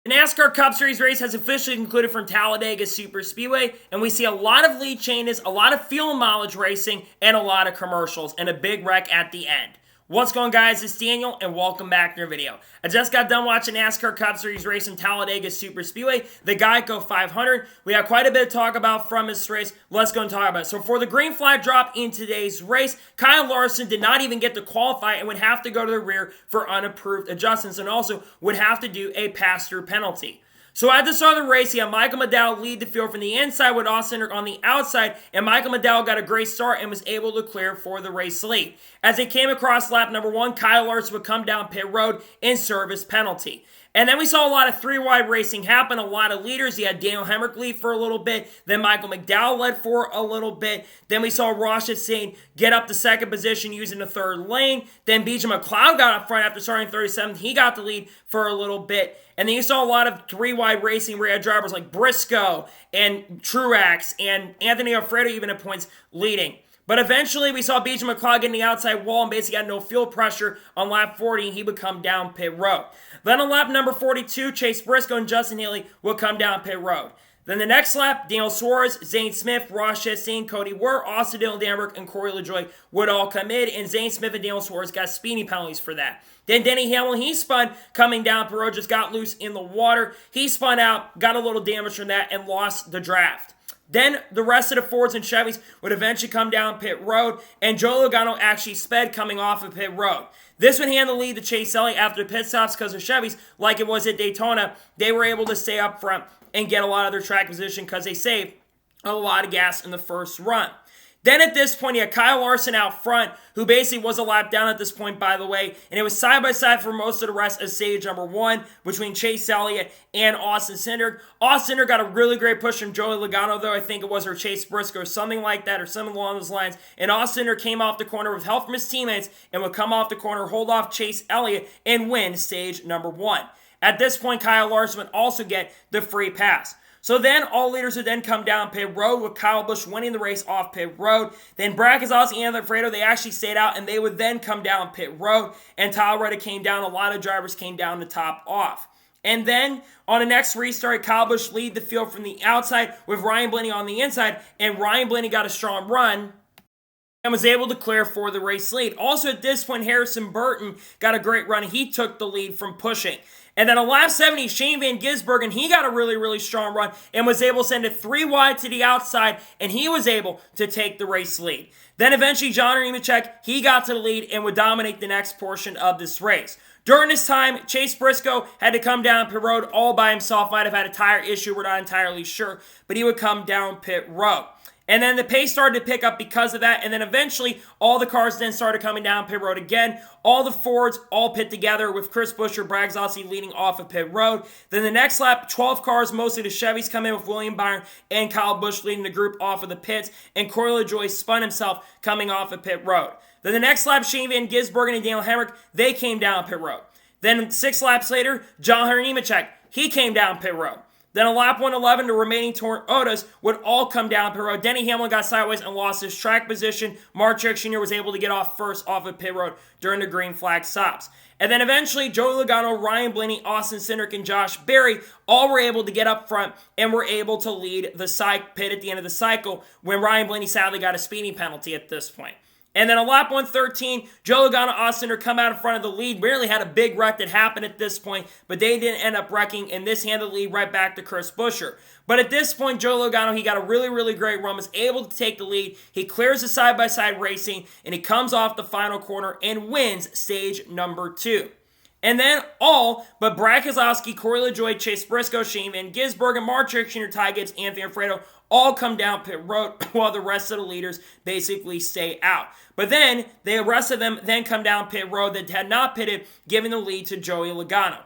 The NASCAR Cup Series race has officially concluded from Talladega Super Speedway, and we see a lot of lead changes, a lot of fuel mileage racing, and a lot of commercials, and a big wreck at the end. What's going on, guys? It's Daniel, and welcome back to your video. I just got done watching NASCAR Cup Series race in Talladega Super Speedway, the Geico 500. We have quite a bit to talk about from this race. Let's go and talk about it. So for the green flag drop in today's race, Kyle Larson did not even get to qualify and would have to go to the rear for unapproved adjustments, and also would have to do a pass-through penalty. So at the start of the race, you have Michael McDowell lead the field from the inside with Austin Cindric on the outside, and Michael McDowell got a great start and was able to clear for the race lead. As they came across lap number 1, Kyle Larson would come down pit road and serve his penalty. And then we saw a lot of three-wide racing happen, a lot of leaders. You had Daniel Hemrick lead for a little bit, then Michael McDowell led for a little bit. Then we saw Ross Chastain get up to second position using the third lane. Then BJ McLeod got up front after starting 37th. He got the lead for a little bit. And then you saw a lot of three-wide racing where you had drivers like Briscoe and Truex and Anthony Alfredo even at points leading. But eventually, we saw BJ McLeod getting the outside wall and basically had no fuel pressure on lap 40, and he would come down pit road. Then on lap number 42, Chase Briscoe and Justin Haley would come down pit road. Then the next lap, Daniel Suarez, Zane Smith, Ross Chastain, Cody Wurr, Austin Dillon Danberg, and Corey LaJoie would all come in, and Zane Smith and Daniel Suarez got speeding penalties for that. Then Denny Hamlin, he spun coming down pit road, just got loose in the water. He spun out, got a little damage from that, and lost the draft. Then the rest of the Fords and Chevys would eventually come down pit road, and Joey Logano actually sped coming off of pit road. This would hand the lead to Chase Elliott after the pit stops because the Chevys, like it was at Daytona, they were able to stay up front and get a lot of their track position because they saved a lot of gas in the first run. Then at this point, you had Kyle Larson out front, who basically was a lap down at this point, by the way, and it was side-by-side for most of the rest of stage number 1 between Chase Elliott and Austin Cindric. Austin Cindric got a really great push from Joey Logano, though I think it was, or Chase Briscoe, or something like that, or something along those lines, and Austin Cindric came off the corner with help from his teammates and would come off the corner, hold off Chase Elliott, and win stage number 1. At this point, Kyle Larson would also get the free pass. So then all leaders would then come down pit road with Kyle Busch winning the race off pit road. Then Brad Keselowski and Alfredo, they actually stayed out and they would then come down pit road. And Tyler Reddick came down. A lot of drivers came down to top off. And then on the next restart, Kyle Busch lead the field from the outside with Ryan Blaney on the inside. And Ryan Blaney got a strong run and was able to clear for the race lead. Also at this point, Harrison Burton got a great run. He took the lead from pushing. And then on lap 70, Shane Van Gisbergen, he got a really strong run and was able to send it 3 wide to the outside, and he was able to take the race lead. Then eventually, John Nemechek, he got to the lead and would dominate the next portion of this race. During this time, Chase Briscoe had to come down pit road all by himself. Might have had a tire issue, we're not entirely sure, but he would come down pit road. And then the pace started to pick up because of that. And then eventually, all the cars then started coming down pit road again. All the Fords all pit together with Chris Buescher, Brad Keselowski leading off of pit road. Then the next lap, 12 cars, mostly the Chevys, come in with William Byron and Kyle Busch leading the group off of the pits. And Corey LaJoie spun himself coming off of pit road. Then the next lap, Shane Van Gisbergen and Daniel Hemrick, they came down pit road. Then 6 laps later, John Nemechek, he came down pit road. Then on lap 111, the remaining Toyotas would all come down pit road. Denny Hamlin got sideways and lost his track position. Mark Truex Jr. was able to get off first off of pit road during the green flag stops. And then eventually, Joey Logano, Ryan Blaney, Austin Cindric, and Josh Berry all were able to get up front and were able to lead the pit at the end of the cycle when Ryan Blaney sadly got a speeding penalty at this point. And then on lap 113, Joe Logano and Austin Cindric come out in front of the lead. Really had a big wreck that happened at this point, but they didn't end up wrecking, and this handed the lead right back to Chris Buescher. But at this point, Joe Logano, he got a really great run, was able to take the lead. He clears the side-by-side racing, and he comes off the final corner and wins stage number 2. And then all but Brad Keselowski, Corey LaJoie, Chase Briscoe, Shane Van Gisbergen, Mark Truex Jr., Ty Gibbs, Anthony Alfredo all come down pit road while the rest of the leaders basically stay out. But then the rest of them then come down pit road that had not pitted, giving the lead to Joey Logano.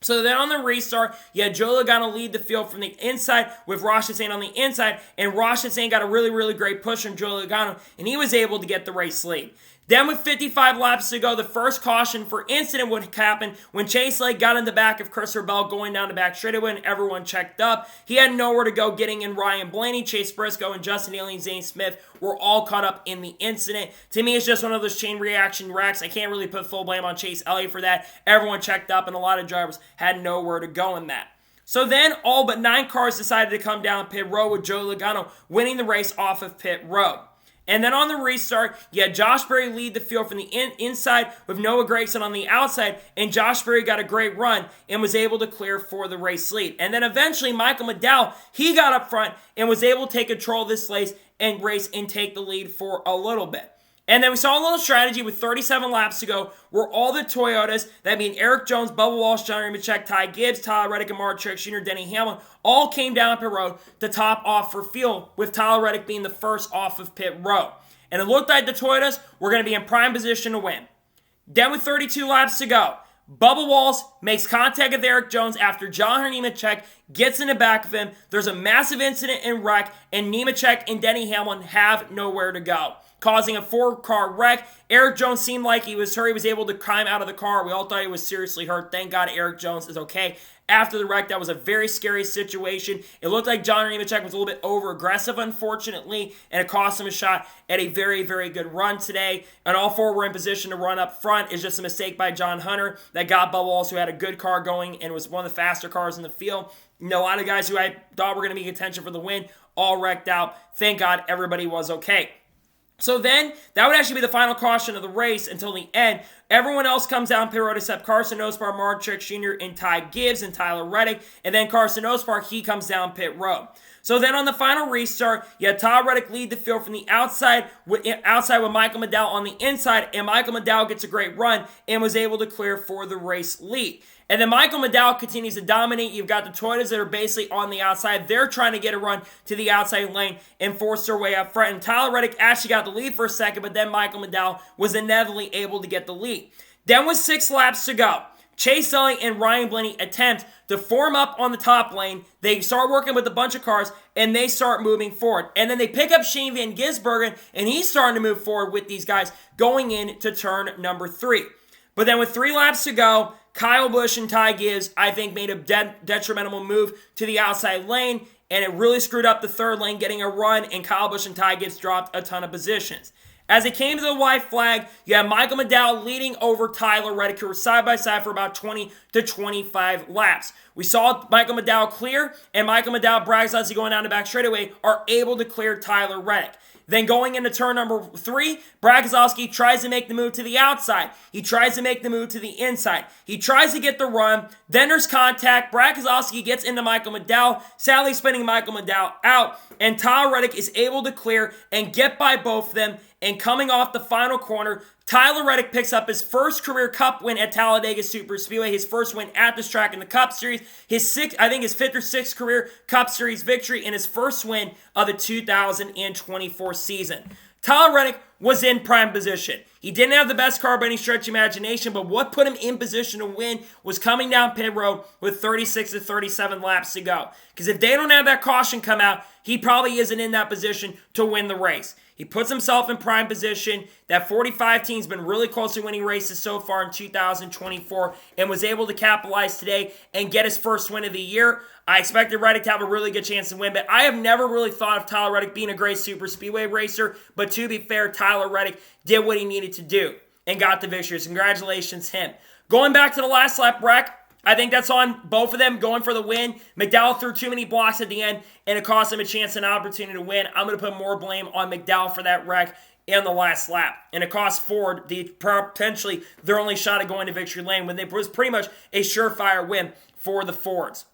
So then on the restart, you had Joey Logano lead the field from the inside with Ross Chastain on the inside, and Ross Chastain got a really great push from Joey Logano, and he was able to get the race lead. Then with 55 laps to go, the first caution for incident would happen when Chase Elliott got in the back of Christopher Bell going down the back straightaway and everyone checked up. He had nowhere to go, getting in Ryan Blaney, Chase Briscoe, and Justin Haley and Zane Smith were all caught up in the incident. To me, it's just one of those chain reaction wrecks. I can't really put full blame on Chase Elliott for that. Everyone checked up and a lot of drivers had nowhere to go in that. So then all but 9 cars decided to come down pit road with Joey Logano winning the race off of pit road. And then on the restart, you had Josh Berry lead the field from the inside with Noah Gragson on the outside, and Josh Berry got a great run and was able to clear for the race lead. And then eventually, Michael McDowell, he got up front and was able to take control of this race and take the lead for a little bit. And then we saw a little strategy with 37 laps to go where all the Toyotas, that mean Eric Jones, Bubba Walsh, John Nemechek, Ty Gibbs, Tyler Reddick, and Martin Truex Jr., Denny Hamlin, all came down pit road to top off for fuel, with Tyler Reddick being the first off of pit road. And it looked like the Toyotas were going to be in prime position to win. Then with 32 laps to go, Bubba Walsh makes contact with Eric Jones after John Nemechek gets in the back of him. There's a massive incident and wreck, and Nemechek and Denny Hamlin have nowhere to go, causing a 4-car wreck. Eric Jones seemed like he was hurt. He was able to climb out of the car. We all thought he was seriously hurt. Thank God Eric Jones is okay. After the wreck, that was a very scary situation. It looked like John Nemechek was a little bit over-aggressive, unfortunately, and it cost him a shot at a very, very good run today. And all 4 were in position to run up front. It's just a mistake by John Hunter that got Bubba Walsh, who had a good car going and was one of the faster cars in the field. You know, a lot of guys who I thought were going to be in contention for the win all wrecked out. Thank God everybody was okay. So then, that would actually be the final caution of the race until the end. Everyone else comes down pit road except Carson Ospar, Martin Truex Jr., and Ty Gibbs, and Tyler Reddick. And then Carson Ospar, he comes down pit road. So then on the final restart, you had Tyler Reddick lead the field from the outside with Michael McDowell on the inside. And Michael McDowell gets a great run and was able to clear for the race lead. And then Michael McDowell continues to dominate. You've got the Toyotas that are basically on the outside. They're trying to get a run to the outside lane and force their way up front. And Tyler Reddick actually got the lead for a second, but then Michael McDowell was inevitably able to get the lead. Then with 6 laps to go, Chase Elliott and Ryan Blaney attempt to form up on the top lane. They start working with a bunch of cars, and they start moving forward. And then they pick up Shane Van Gisbergen, and he's starting to move forward with these guys going into turn number 3. But then with 3 laps to go, Kyle Busch and Ty Gibbs, I think, made a detrimental move to the outside lane, and it really screwed up the third lane getting a run, and Kyle Busch and Ty Gibbs dropped a ton of positions. As it came to the white flag, you have Michael McDowell leading over Tyler Reddick, who were side by side for about 20 to 25 laps. We saw Michael McDowell clear, and Michael McDowell, Brad Keselowski going down the back straightaway, are able to clear Tyler Reddick. Then going into turn number 3, Brad Keselowski tries to make the move to the outside. He tries to make the move to the inside. He tries to get the run. Then there's contact. Brad Keselowski gets into Michael McDowell, sadly spinning Michael McDowell out. And Tyler Reddick is able to clear and get by both of them. And coming off the final corner, Tyler Reddick picks up his first career Cup win at Talladega Superspeedway, his first win at this track in the Cup Series, his 5th or 6th career Cup Series victory, and his first win of the 2024 season. Tyler Reddick was in prime position. He didn't have the best car by any stretch of imagination, but what put him in position to win was coming down pit road with 36 to 37 laps to go. Because if they don't have that caution come out, he probably isn't in that position to win the race. He puts himself in prime position. That 45 team's been really close to winning races so far in 2024 and was able to capitalize today and get his first win of the year. I expected Reddick to have a really good chance to win, but I have never really thought of Tyler Reddick being a great super speedway racer. But to be fair, Tyler Reddick did what he needed to do and got the victory. So congratulations, him. Going back to the last lap wreck, I think that's on both of them going for the win. McDowell threw too many blocks at the end, and it cost him a chance and an opportunity to win. I'm going to put more blame on McDowell for that wreck in the last lap. And it cost Ford potentially their only shot at going to victory lane when it was pretty much a surefire win for the Fords.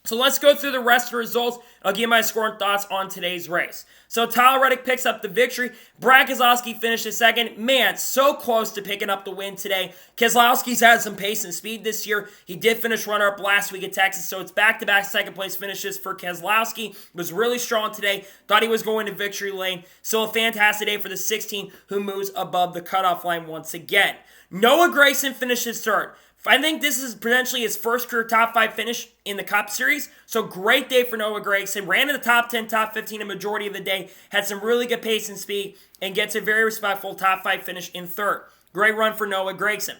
So let's go through the rest of the results. I'll give you my score and thoughts on today's race. So Tyler Reddick picks up the victory. Brad Keselowski finishes second. Man, so close to picking up the win today. Keselowski's had some pace and speed this year. He did finish runner-up last week at Texas, so it's back-to-back second-place finishes for Keselowski. Was really strong today. Thought he was going to victory lane. Still a fantastic day for the 16 who moves above the cutoff line once again. Noah Gragson finishes third. I think this is potentially his first career top 5 finish in the Cup Series. So great day for Noah Gragson. Ran in the top 10, top 15 a majority of the day. Had some really good pace and speed. And gets a very respectful top 5 finish in third. Great run for Noah Gragson.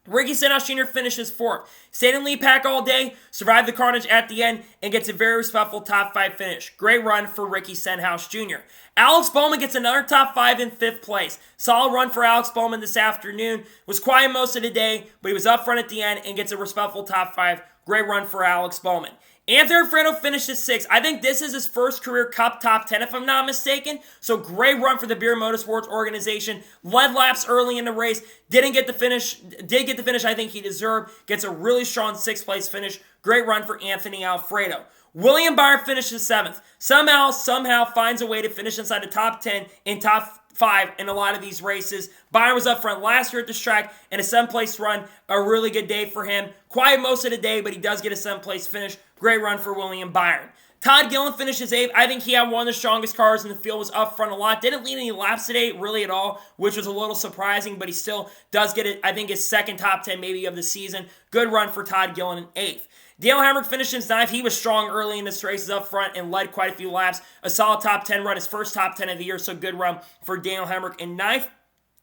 Ricky Stenhouse Jr. finishes fourth. Stayed in lead pack all day, survived the carnage at the end, and gets a very respectful top 5 finish. Great run for Ricky Stenhouse Jr. Alex Bowman gets another top 5 in 5th place. Solid run for Alex Bowman this afternoon. Was quiet most of the day, but he was up front at the end and gets a respectful top 5. Great run for Alex Bowman. Anthony Frano finishes 6th. I think this is his first career Cup top 10, if I'm not mistaken. So great run for the Beer Motorsports organization. Led laps early in the race. Did get the finish I think he deserved. Gets a really strong 6th place finish. Great run for Anthony Alfredo. William Byron finishes 7th. Somehow finds a way to finish inside the top 10 in top 5 in a lot of these races. Byron was up front last year at this track and a 7th place run. A really good day for him. Quiet most of the day, but he does get a 7th place finish. Great run for William Byron. Todd Gillen finishes 8th. I think he had one of the strongest cars in the field, was up front a lot. Didn't lead any laps today, really at all, which was a little surprising, but he still does get it, I think, his second top 10 maybe of the season. Good run for Todd Gillen in 8th. Dale Hamrick finishes 9th. He was strong early in this race, is up front and led quite a few laps. A solid top 10 run, his first top 10 of the year, so good run for Dale Hamrick in 9th.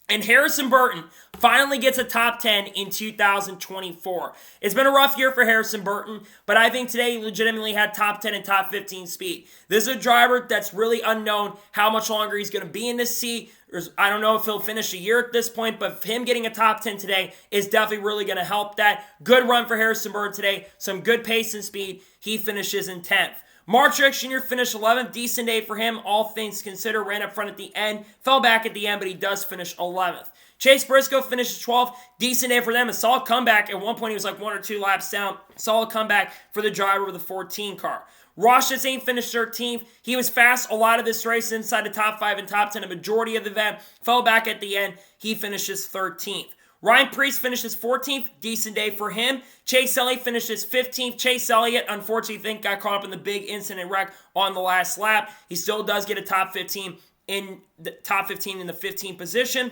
And Harrison Burton finally gets a top 10 in 2024. It's been a rough year for Harrison Burton, but I think today he legitimately had top 10 and top 15 speed. This is a driver that's really unknown how much longer he's going to be in this seat. I don't know if he'll finish a year at this point, but him getting a top 10 today is definitely really going to help that. Good run for Harrison Burton today. Some good pace and speed. He finishes in 10th. Mark Truex Jr. finished 11th. Decent day for him, all things considered. Ran up front at the end. Fell back at the end, but he does finish 11th. Chase Briscoe finishes 12th. Decent day for them. A solid comeback. At one point, he was like 1 or 2 laps down. Solid comeback for the driver of the 14 car. Ross Chastain finished 13th. He was fast a lot of this race inside the top 5 and top 10, a majority of the event. Fell back at the end. He finishes 13th. Ryan Preece finishes 14th. Decent day for him. Chase Elliott finishes 15th. Chase Elliott, unfortunately, got caught up in the big incident wreck on the last lap. He still does get a top 15 in the 15th position.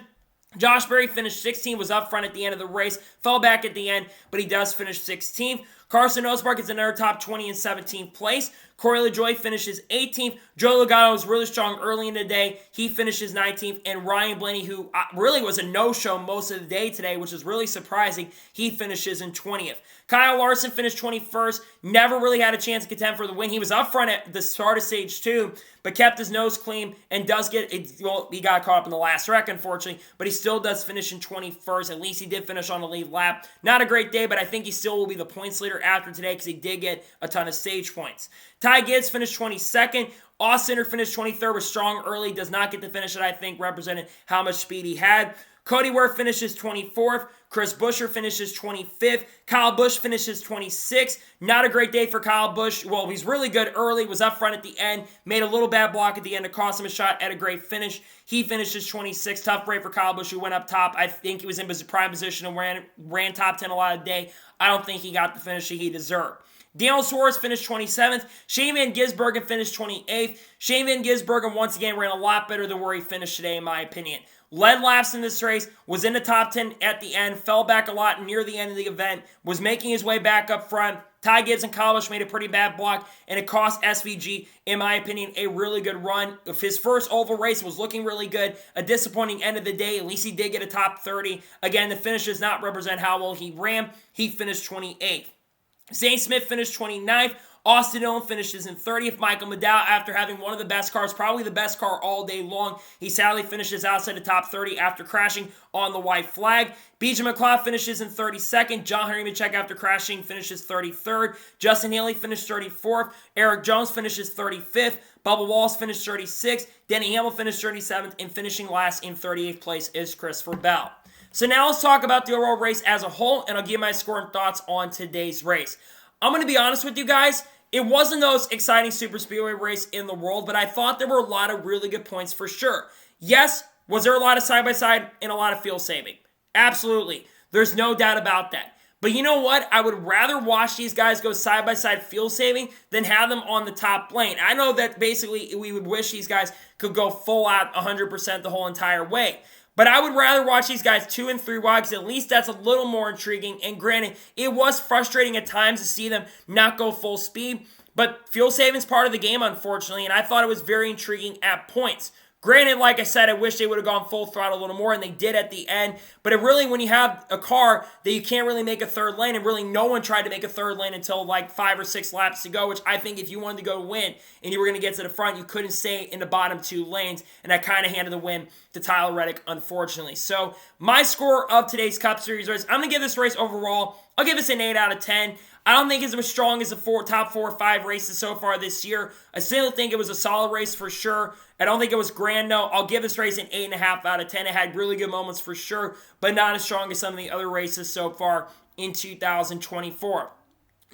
Josh Berry finished 16th, was up front at the end of the race, fell back at the end, but he does finish 16th. Carson Osbark gets another top 20 in 17th place. Corey LaJoie finishes 18th. Joey Logano was really strong early in the day. He finishes 19th. And Ryan Blaney, who really was a no-show most of the day today, which is really surprising, he finishes in 20th. Kyle Larson finished 21st. Never really had a chance to contend for the win. He was up front at the start of stage 2, but kept his nose clean and does get, he got caught up in the last wreck, unfortunately, but he still does finish in 21st. At least he did finish on the lead lap. Not a great day, but I think he still will be the points leader after today because he did get a ton of stage points. Ty Gibbs finished 22nd. Austin finished 23rd, was strong early, does not get the finish that I think represented how much speed he had. Cody Ware finishes 24th. Chris Buescher finishes 25th. Kyle Busch finishes 26th. Not a great day for Kyle Busch. Well, he's really good early, was up front at the end, made a little bad block at the end to cost him a shot at a great finish. He finishes 26th. Tough break for Kyle Busch, who went up top. I think he was in his prime position and ran top 10 a lot of the day. I don't think he got the finish he deserved. Daniel Suarez finished 27th. Shane Van Gisbergen finished 28th. Shane Van Gisbergen once again ran a lot better than where he finished today, in my opinion. Led laps in this race, was in the top 10 at the end, fell back a lot near the end of the event, was making his way back up front. Ty Gibbs and Kyle Busch made a pretty bad block, and it cost SVG, in my opinion, a really good run. If his first oval race was looking really good, a disappointing end of the day. At least he did get a top 30. Again, the finish does not represent how well he ran. He finished 28th. Zane Smith finished 29th. Austin Dillon finishes in 30th. Michael McDowell, after having one of the best cars, probably the best car all day long, he sadly finishes outside the top 30 after crashing on the white flag. BJ McLeod finishes in 32nd. John Henry Machek, after crashing, finishes 33rd. Justin Haley finished 34th. Eric Jones finishes 35th. Bubba Wallace finished 36th. Denny Hamlin finished 37th. And finishing last in 38th place is Christopher Bell. So now let's talk about the overall race as a whole, and I'll give my score and thoughts on today's race. I'm going to be honest with you guys. It wasn't the most exciting super speedway race in the world, but I thought there were a lot of really good points for sure. Yes, was there a lot of side-by-side and a lot of field saving? Absolutely. There's no doubt about that. But you know what? I would rather watch these guys go side-by-side field saving than have them on the top lane. I know that basically we would wish these guys could go full out 100% the whole entire way. But I would rather watch these guys 2 and 3 wide because at least that's a little more intriguing. And granted, it was frustrating at times to see them not go full speed. But fuel saving is part of the game, unfortunately. And I thought it was very intriguing at points. Granted, like I said, I wish they would have gone full throttle a little more, and they did at the end. But it really, when you have a car that you can't really make a third lane, and really no one tried to make a third lane until like 5 or 6 laps to go, which I think if you wanted to go win and you were going to get to the front, you couldn't stay in the bottom 2 lanes, and that kind of handed the win to Tyler Reddick, unfortunately. So my score of today's Cup Series race, I'm going to give this race overall, I'll give this an 8 out of 10. I don't think it's as strong as the top 4 or 5 races so far this year. I still think it was a solid race for sure. I don't think it was grand, no. I'll give this race an 8.5 out of 10. It had really good moments for sure, but not as strong as some of the other races so far in 2024.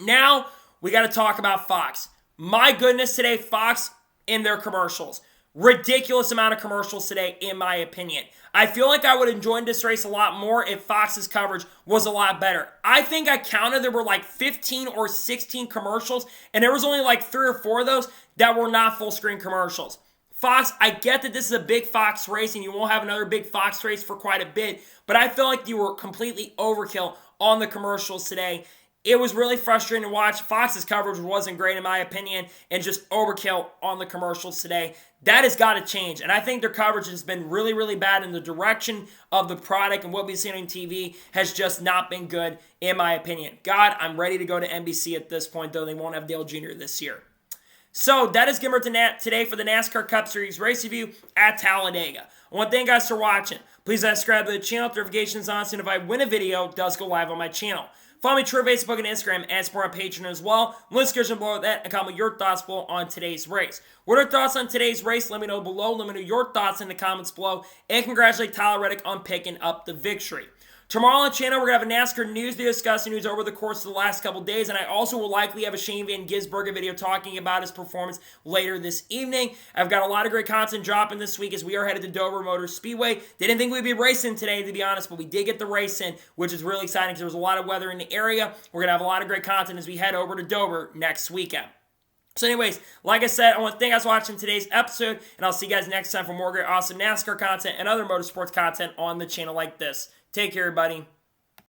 Now, we got to talk about Fox. My goodness today, Fox in their commercials. Ridiculous amount of commercials today, in my opinion. I feel like I would have enjoyed this race a lot more if Fox's coverage was a lot better. I think I counted there were like 15 or 16 commercials, and there was only like 3 or 4 of those that were not full screen commercials. Fox, I get that this is a big Fox race, and you won't have another big Fox race for quite a bit, but I feel like you were completely overkill on the commercials today. It was really frustrating to watch. Fox's coverage wasn't great in my opinion, and just overkill on the commercials today. That has got to change, and I think their coverage has been really, really bad, and the direction of the product and what we've seen on TV has just not been good, in my opinion. God, I'm ready to go to NBC at this point, though they won't have Dale Jr. this year. So that is Gimmer today for the NASCAR Cup Series race review at Talladega. I want to thank you guys for watching. Please subscribe to the channel, notifications on, so if I win a video, it does go live on my channel. Follow me on Twitter, Facebook, and Instagram, and support on Patreon as well. Link description below that, and comment your thoughts below on today's race. What are your thoughts on today's race? Let me know below. Let me know your thoughts in the comments below. And congratulate Tyler Reddick on picking up the victory. Tomorrow on the channel, we're going to have a NASCAR news video discussing news over the course of the last couple days, and I also will likely have a Shane Van Gisbergen video talking about his performance later this evening. I've got a lot of great content dropping this week as we are headed to Dover Motor Speedway. Didn't think we'd be racing today, to be honest, but we did get the race in, which is really exciting because there was a lot of weather in the area. We're going to have a lot of great content as we head over to Dover next weekend. So anyways, like I said, I want to thank you guys for watching today's episode, and I'll see you guys next time for more great, awesome NASCAR content and other motorsports content on the channel like this. Take care, everybody.